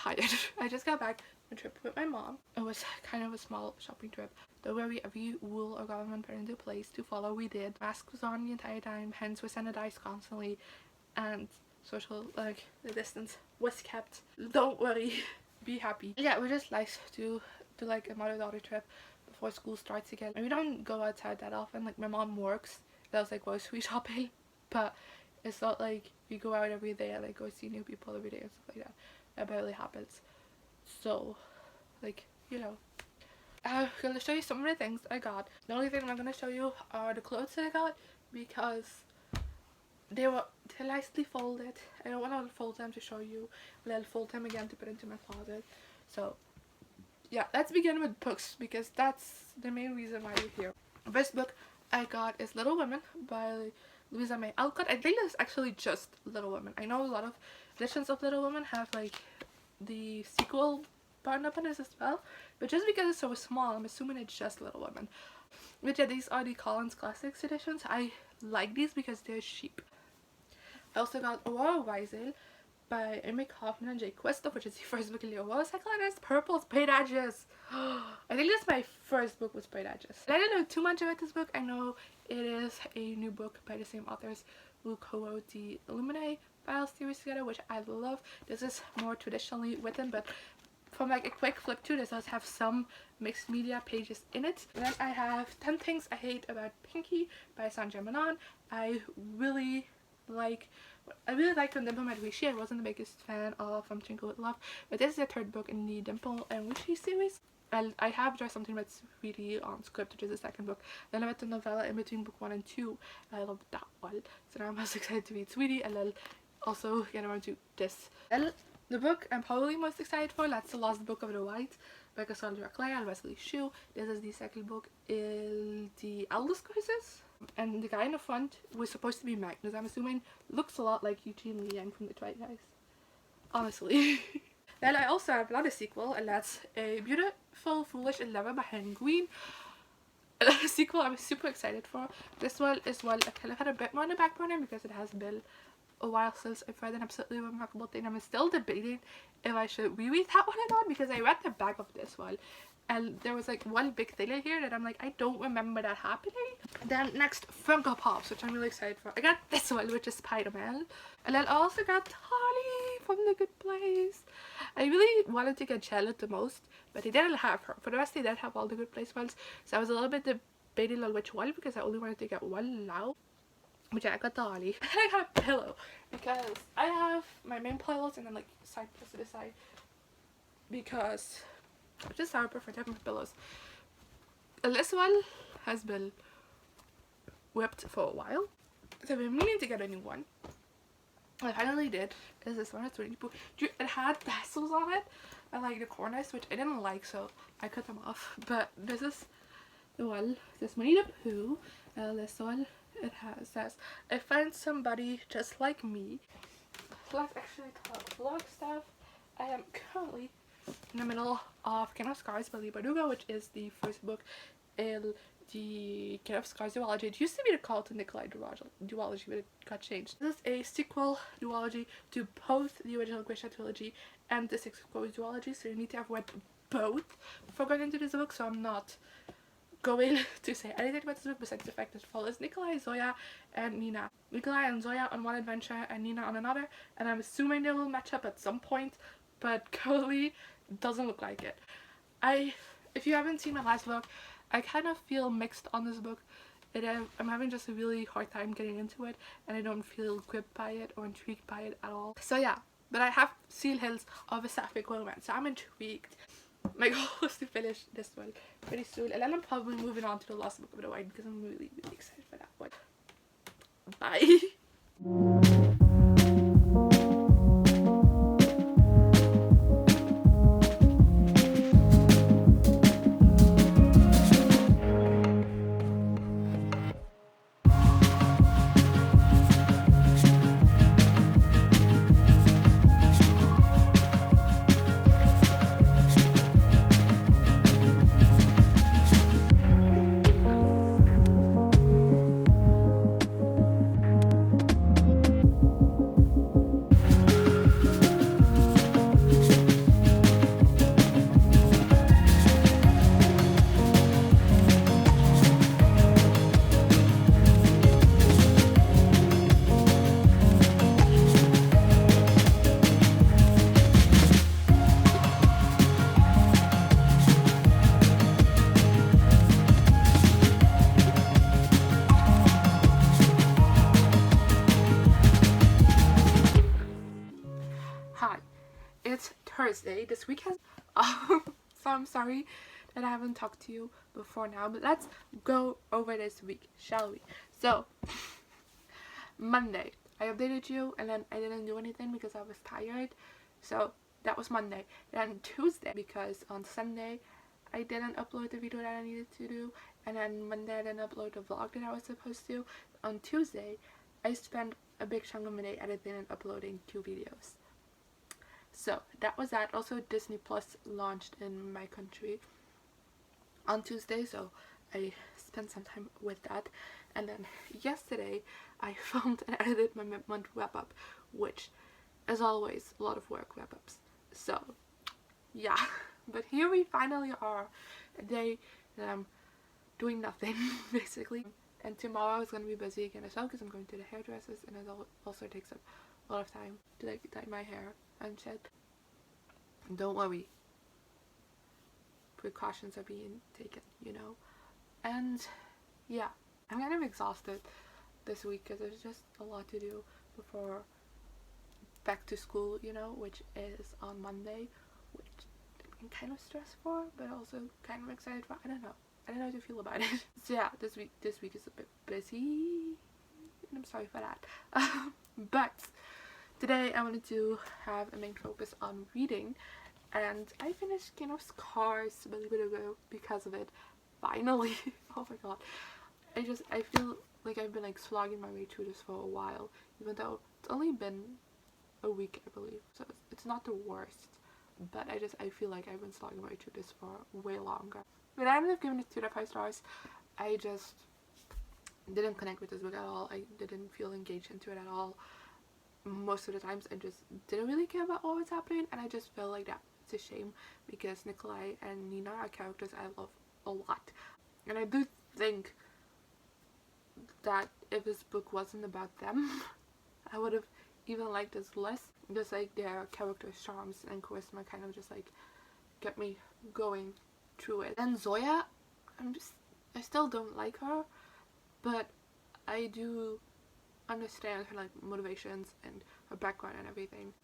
tired. I just got back from a trip with my mom. It was kind of a small shopping trip. Though where every rule or government put into place to follow, we did. Mask was on the entire time, hence we sanitized constantly, and social, like, the distance was kept. Don't worry, be happy. Yeah, we're just nice to do like a mother-daughter trip before school starts again. And we don't go outside that often. Like, my mom works, does like grocery shopping, but it's not like we go out every day and like go see new people every day and stuff like that. That barely happens. So, like, you know, I'm gonna show you some of the things I got. The only thing I'm gonna show you are the clothes that I got, because they're nicely folded. I don't want to unfold them to show you, but I'll fold them again to put into my closet. So yeah, let's begin with books, because that's the main reason why you're here. The first book I got is Little Women by Louisa May Alcott. I think it's actually just Little Women. I know a lot of editions of Little Women have like the sequel bound up in it as well, but just because it's so small, I'm assuming it's just Little Women. But yeah, these are the Collins Classics editions. I like these because they're cheap. I also got Aurora Weisel by Amy Kaufman and Jay Kristoff, which is the first book in the Aurora cycle, and it's purple sprayed edges. I think this is my first book with sprayed edges. And I didn't know too much about this book. I know it is a new book by the same authors who co-wrote the Illuminae Files series together, which I love. This is more traditionally written, but from like a quick flip through, this does have some mixed media pages in it. And then I have 10 Things I Hate About Pinky by Sandra Manon. I really like when Dimple met Rishi. I wasn't the biggest fan of From Twinkle with Love, but this is the third book in the Dimple and Rishi series. And I have Just Something About Sweetie on Script, which is the second book. Then I read the novella in between book 1 and 2. I loved that one. So now I'm most excited to read Sweetie, and I'll also get around to this. And the book I'm probably most excited for, that's The Lost Book of the White by Cassandra Clare and Wesley Shue. This is the second book in the Eldest Crisis. And the guy in the front was supposed to be Magnus. I'm assuming looks a lot like Eugene Liang from the Twilight Guys. Honestly. Then I also have another sequel, and that's A Beautiful, Foolish, and Never by Henry Green. Another sequel I'm super excited for. This one is one I kind of had a bit more on the back burner because it has been a while since I've read An Absolutely Remarkable Thing. I'm still debating if I should reread that one or not, because I read the back of this one and there was like one big thing in here that I'm like, I don't remember that happening. Then next, Funko Pops, which I'm really excited for. I got this one, which is Spider-Man. And then I also got Holly from The Good Place. I really wanted to get Charlotte the most, but they didn't have her. For the rest, they did have all the Good Place ones. So I was a little bit debating on which one, because I only wanted to get one now. But yeah, I got the Holly. And I got a pillow, because I have my main pillows and then like side to the side, because just how I prefer different pillows. And this one has been whipped for a while, so I've been meaning to get a new one. I finally did. Is this one? It's really cool. It had tassels on it and like the corners, which I didn't like, so I cut them off. But this is the one. This Winnie the Pooh. This one, it says, I found somebody just like me. So let's actually talk vlog stuff. I am currently in the middle of King of Scars by Lee Bardugo, which is the first book in the King of Scars duology. It used to be the Cult and Nikolai duology, but it got changed. This is a sequel duology to both the original Grisha trilogy and the Six of Crows duology, so you need to have read both before going into this book, so I'm not going to say anything about this book besides the fact that it follows Nikolai, Zoya, and Nina. Nikolai and Zoya on one adventure and Nina on another, and I'm assuming they will match up at some point, but currently doesn't look like it. If you haven't seen my last vlog, I kind of feel mixed on this book. I'm having just a really hard time getting into it, and I don't feel gripped by it or intrigued by it at all. So yeah, but I have seen hints of a sapphic romance, so I'm intrigued. My goal is to finish this one pretty soon, and then I'm probably moving on to The Lost Book of the White, because I'm really excited for that one. Bye! Thursday. This week has so I'm sorry that I haven't talked to you before now, but let's go over this week, shall we? So Monday I updated you and then I didn't do anything because I was tired, so that was Monday. Then Tuesday, because on Sunday I didn't upload the video that I needed to do, and then Monday I didn't upload the vlog that I was supposed to. On Tuesday I spent a big chunk of my day editing and uploading 2 videos. So that was that. Also Disney Plus launched in my country on Tuesday, so I spent some time with that. And then yesterday I filmed and edited my mid-month wrap-up, which as always a lot of work wrap-ups. So yeah, but here we finally are, a day that I'm doing nothing basically. And tomorrow is going to be busy again as well because I'm going to the hairdressers, and it also takes up a lot of time to like dye my hair and shit. Don't worry, precautions are being taken, you know. And yeah, I'm kind of exhausted this week because there's just a lot to do before back to school, you know, which is on Monday, which I'm kind of stressed for, but also kind of excited for. I don't know how to feel about it. So yeah, this week is a bit busy, and I'm sorry for that. But today I wanted to have a main focus on reading, and I finished King of Scars a little bit ago because of it. Finally. Oh my god. I feel like I've been like slogging my way through this for a while, even though it's only been a week, I believe, so it's not the worst, but I feel like I've been slogging my way through this for way longer. But I ended up giving it 2 out of 5 stars. I just didn't connect with this book at all. I didn't feel engaged into it at all. Most of the times I just didn't really care about what was happening, and I just felt like that. It's a shame because Nikolai and Nina are characters I love a lot, and I do think that if this book wasn't about them, I would have even liked this less. Just like their character charms and charisma kind of just like get me going through it. And Zoya, I still don't like her, but I do understand her like motivations and her background and everything,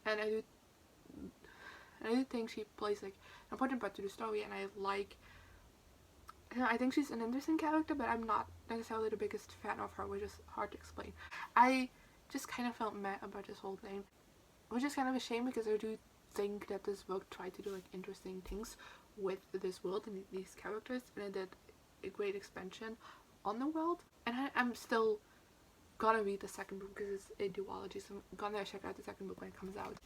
and I do think she plays like an important part to the story, and I think she's an interesting character, but I'm not necessarily the biggest fan of her, which is hard to explain. I just kind of felt meh about this whole thing, which is kind of a shame because I do think that this book tried to do like interesting things with this world and these characters, and it did a great expansion on the world. And I'm still gonna read the second book because it's a duology, so I'm gonna check out the second book when it comes out,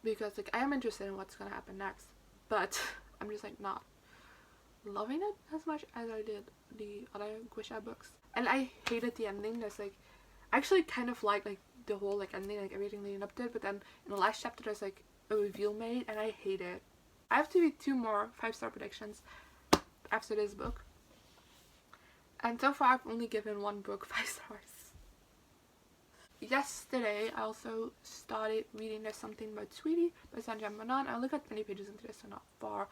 because like I am interested in what's gonna happen next, but I'm just like not loving it as much as I did the other Grisha books. And I hated the ending. There's like, I actually kind of like the whole like ending, like everything leading up to it, but then in the last chapter there's like a reveal made, and I hate it. I have to read 2 more 5-star predictions after this book, and so far I've only given 1 book 5 stars. Yesterday I also started reading There's Something About Sweetie by Sanjay Manan. I only got 20 pages into this, so not far,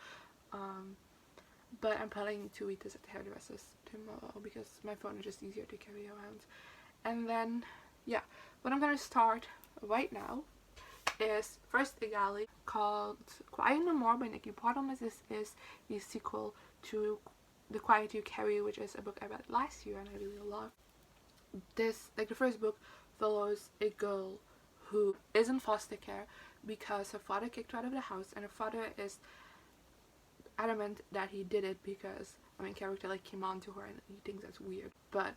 but I'm planning to read this at the hairdressers tomorrow because my phone is just easier to carry around. And then yeah, what I'm gonna start right now is first a galley called Quiet No More by Nikki Bottom. This is the sequel to The Quiet You Carry, which is a book I read last year and I really loved. This, like the first book, follows a girl who is in foster care because her father kicked her out of the house, and her father is adamant that he did it because I mean character like came on to her and he thinks that's weird, but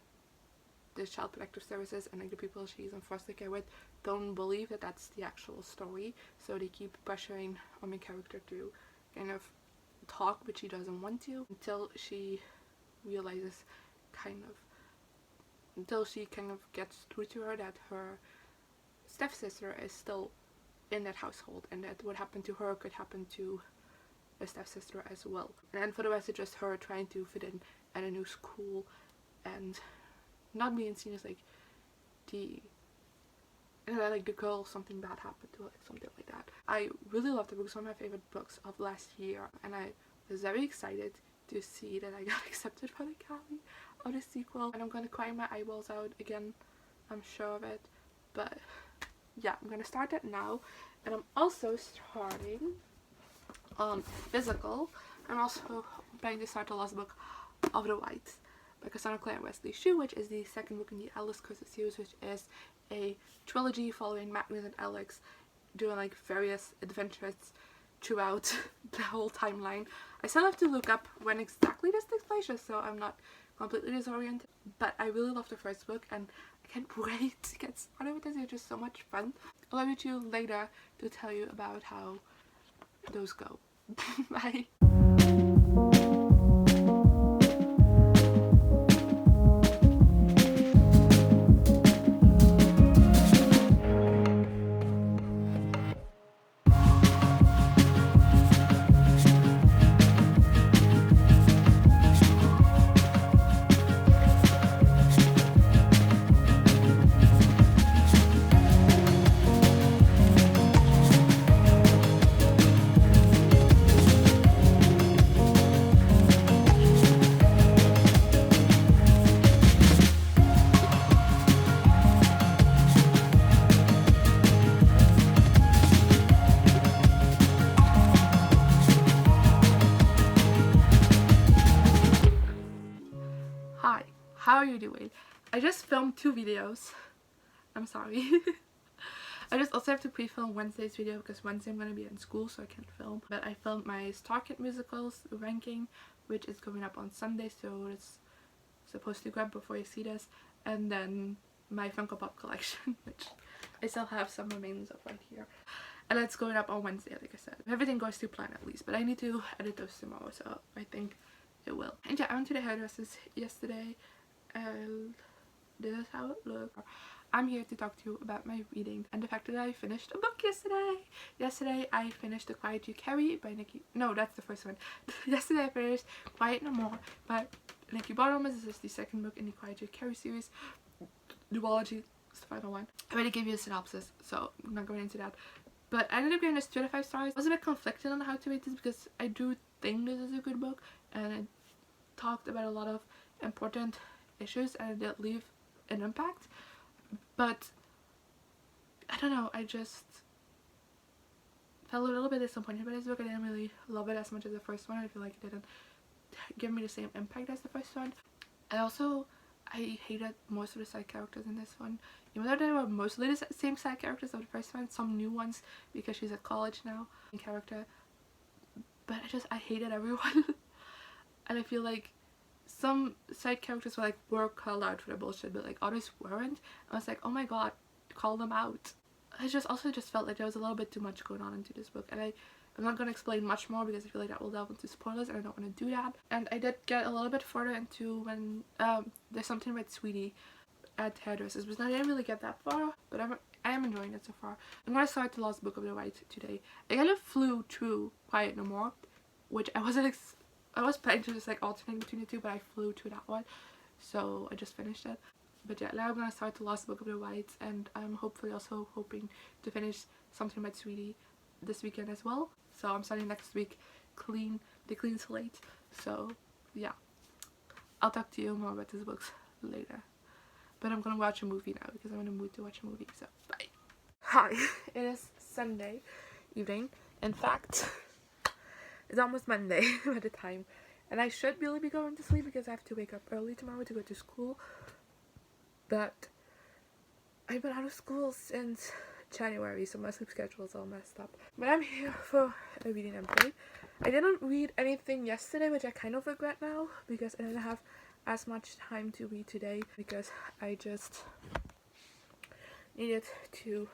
the Child Protective Services and like the people she's in foster care with don't believe that that's the actual story, so they keep pressuring our main character to kind of talk, but she doesn't want to, until she realizes until she kind of gets through to her that her stepsister is still in that household, and that what happened to her could happen to a stepsister as well. And then for the rest it's just her trying to fit in at a new school and not being seen as like the girl something bad happened to, like something like that. I really love the book. It's one of my favorite books of last year, and I was very excited to see that I got accepted for the Cali of the sequel, and I'm gonna cry my eyeballs out again, I'm sure of it, but yeah, I'm gonna start that now. And I'm also starting physical. I'm also planning to start the last book of the Whites by Cassandra Clare and Wesley Shue, which is the second book in the Alice Curses series, which is a trilogy following Magnus and Alex doing like various adventures throughout the whole timeline. I still have to look up when exactly this takes place, just so I'm not completely disoriented. But I really love the first book, and I can't wait to get started with this. It's just so much fun. I'll leave you later to tell you about how those go. Bye. Hi, how are you doing? I just filmed 2 videos. I'm sorry. I just also have to pre-film Wednesday's video because Wednesday I'm going to be in school, so I can't film. But I filmed my Star Kid musicals ranking, which is going up on Sunday, so it's supposed to grab before you see this. And then my Funko Pop collection, which I still have some remains of right here. And that's going up on Wednesday, like I said. Everything goes to plan at least, but I need to edit those tomorrow, so I think it will. And yeah, I went to the hairdressers yesterday, and this is how it looks. I'm here to talk to you about my reading and the fact that I finished a book yesterday. Yesterday I finished The Quiet You Carry by Nikki. No, that's the first one. Yesterday I finished Quiet No More by Nikki Bottom. This is the second book in the Quiet You Carry series. Duology is the final one. I already gave you a synopsis, so I'm not going into that. But I ended up giving this 2 out of 5 stars. I was a bit conflicted on how to rate this because I do think this is a good book, and it talked about a lot of important issues and it did leave an impact. But I don't know, I just felt a little bit disappointed by this book. I didn't really love it as much as the first one. I feel like it didn't give me the same impact as the first one. And also, I hated most of the side characters in this one. Even though they were mostly the same side characters of the first one, some new ones because she's at college now, character. But I hated everyone. And I feel like some side characters were called out for their bullshit, but like others weren't. I was like, oh my god, call them out. I also felt like there was a little bit too much going on into this book, and I'm not going to explain much more because I feel like that will delve into spoilers and I don't want to do that. And I did get a little bit further into when there's something about Sweetie at hairdressers, but I didn't really get that far, but I am enjoying it so far. I'm going to start the last book of the White today. I kind of flew through Quiet No More, which I was planning to just like alternate between the two, but I flew to that one, so I just finished it. But yeah, now I'm gonna start the last book of the Whites, and I'm hopefully also hoping to finish Something About Sweetie this weekend as well. So I'm starting next week clean slate. So yeah, I'll talk to you more about these books later. But I'm gonna watch a movie now because I'm in the mood to watch a movie. So bye. Hi, it is Sunday evening. In fact, it's almost Monday by the time, and I should really be going to sleep because I have to wake up early tomorrow to go to school. But I've been out of school since January, so my sleep schedule is all messed up. But I'm here for a reading update. I didn't read anything yesterday, which I kind of regret now because I didn't have as much time to read today because I just needed to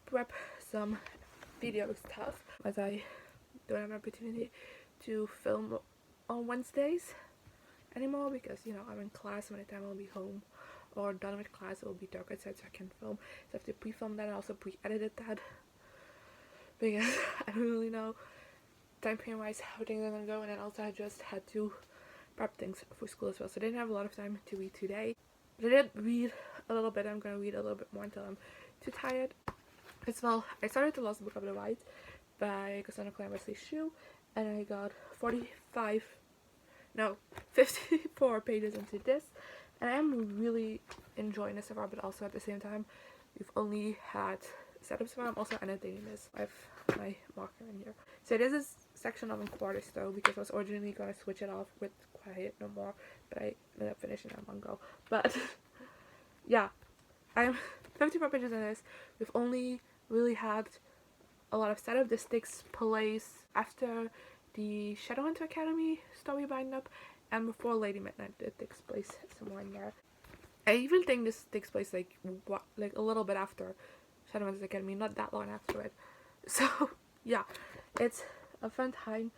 prep some video stuff as I don't have an opportunity to film on Wednesdays anymore because, you know, I'm in class. By the time I'll be home or done with class, it will be dark outside, so I can film. So I have to pre-film that and also pre-edited that because I don't really know time frame wise how things are gonna go, and then also I just had to prep things for school as well, so I didn't have a lot of time to read today. But I did read a little bit. I'm gonna read a little bit more until I'm too tired. As well, I started the last book of the White by Cassandra Clare and Wesley Shue, and I got 54 pages into this, and I am really enjoying this so far, but also at the same time we've only had setups for. I'm also annotating this. I have my marker in here. So this is section of in quarters though, because I was originally gonna switch it off with Quiet No More, but I ended up finishing it in one go. But yeah, I'm 54 pages in this. We've only really had a lot of setup. This takes place after the Shadowhunter Academy story bind up and before Lady Midnight. It takes place somewhere in there. I even think this takes place like a little bit after Shadowhunter Academy, not that long after it. So yeah, it's a fun time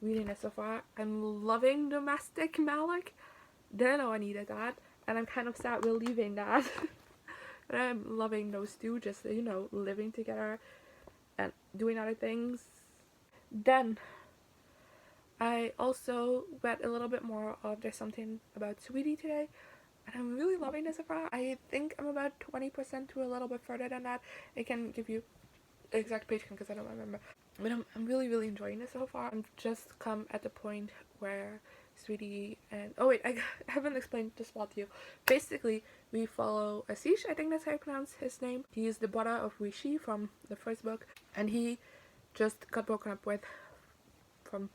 reading it so far. I'm loving domestic Malik. Didn't know I needed that, and I'm kind of sad we're leaving that. But I'm loving those two, just, you know, living together and doing other things. Then I also read a little bit more of There's Something About Sweetie today, and I'm really loving this so far. I think I'm about 20% to a little bit further than that. I can give you the exact page count because I don't remember, but I'm really enjoying this so far. I've just come at the point where Sweetie and I haven't explained this plot to you. Basically, we follow Ashish, I think that's how you pronounce his name. He is the brother of Rishi from the first book, and he just got broken up with from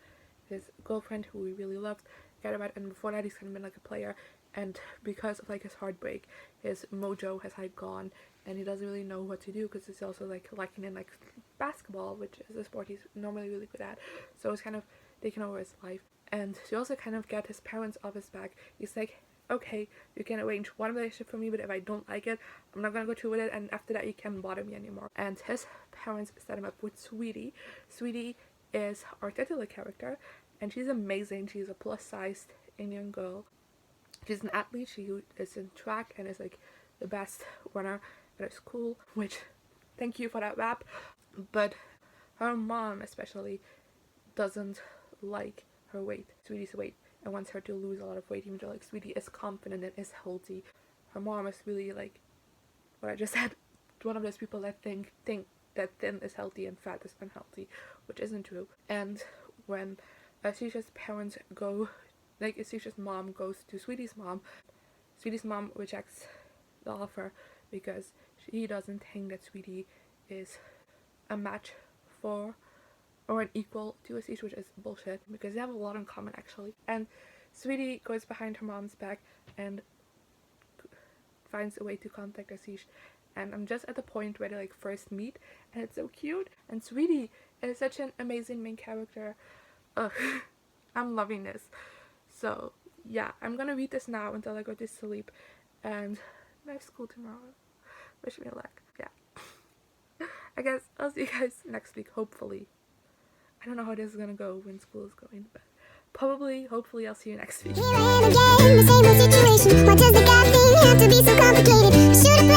his girlfriend who he really loved, cared about, and before that he's kind of been like a player, and because of like his heartbreak, his mojo has like gone, and he doesn't really know what to do because he's also like lacking in like basketball, which is a sport he's normally really good at. So it's kind of taken over his life. And to also kind of get his parents off his back, he's like, okay, you can arrange one relationship for me, but if I don't like it, I'm not gonna go through with it, and after that you can't bother me anymore. And his parents set him up with Sweetie. Sweetie is our titular character, and she's amazing. She's a plus-sized Indian girl. She's an athlete. She is in track and is like the best runner at her school, which, thank you for that rap. But her mom especially doesn't like her weight, Sweetie's weight, and wants her to lose a lot of weight, even though like Sweetie is confident and is healthy. Her mom is really like what I just said, one of those people that think that thin is healthy and fat is unhealthy, which isn't true. And when Asish's parents go, like Asish's mom goes to Sweetie's mom rejects the offer because she doesn't think that Sweetie is a match for or an equal to Ashish, which is bullshit because they have a lot in common actually. And Sweetie goes behind her mom's back and finds a way to contact Ashish, and I'm just at the point where they like first meet, and it's so cute. And Sweetie is such an amazing main character. Ugh, I'm loving this. So yeah, I'm gonna read this now until I go to sleep, and I have school tomorrow. Wish me luck. Yeah. I guess I'll see you guys next week, hopefully. I don't know how this is gonna go when school is going, but hopefully I'll see you next week. Here I am again, the same old situation. Why does the God thing have to be so complicated? I should have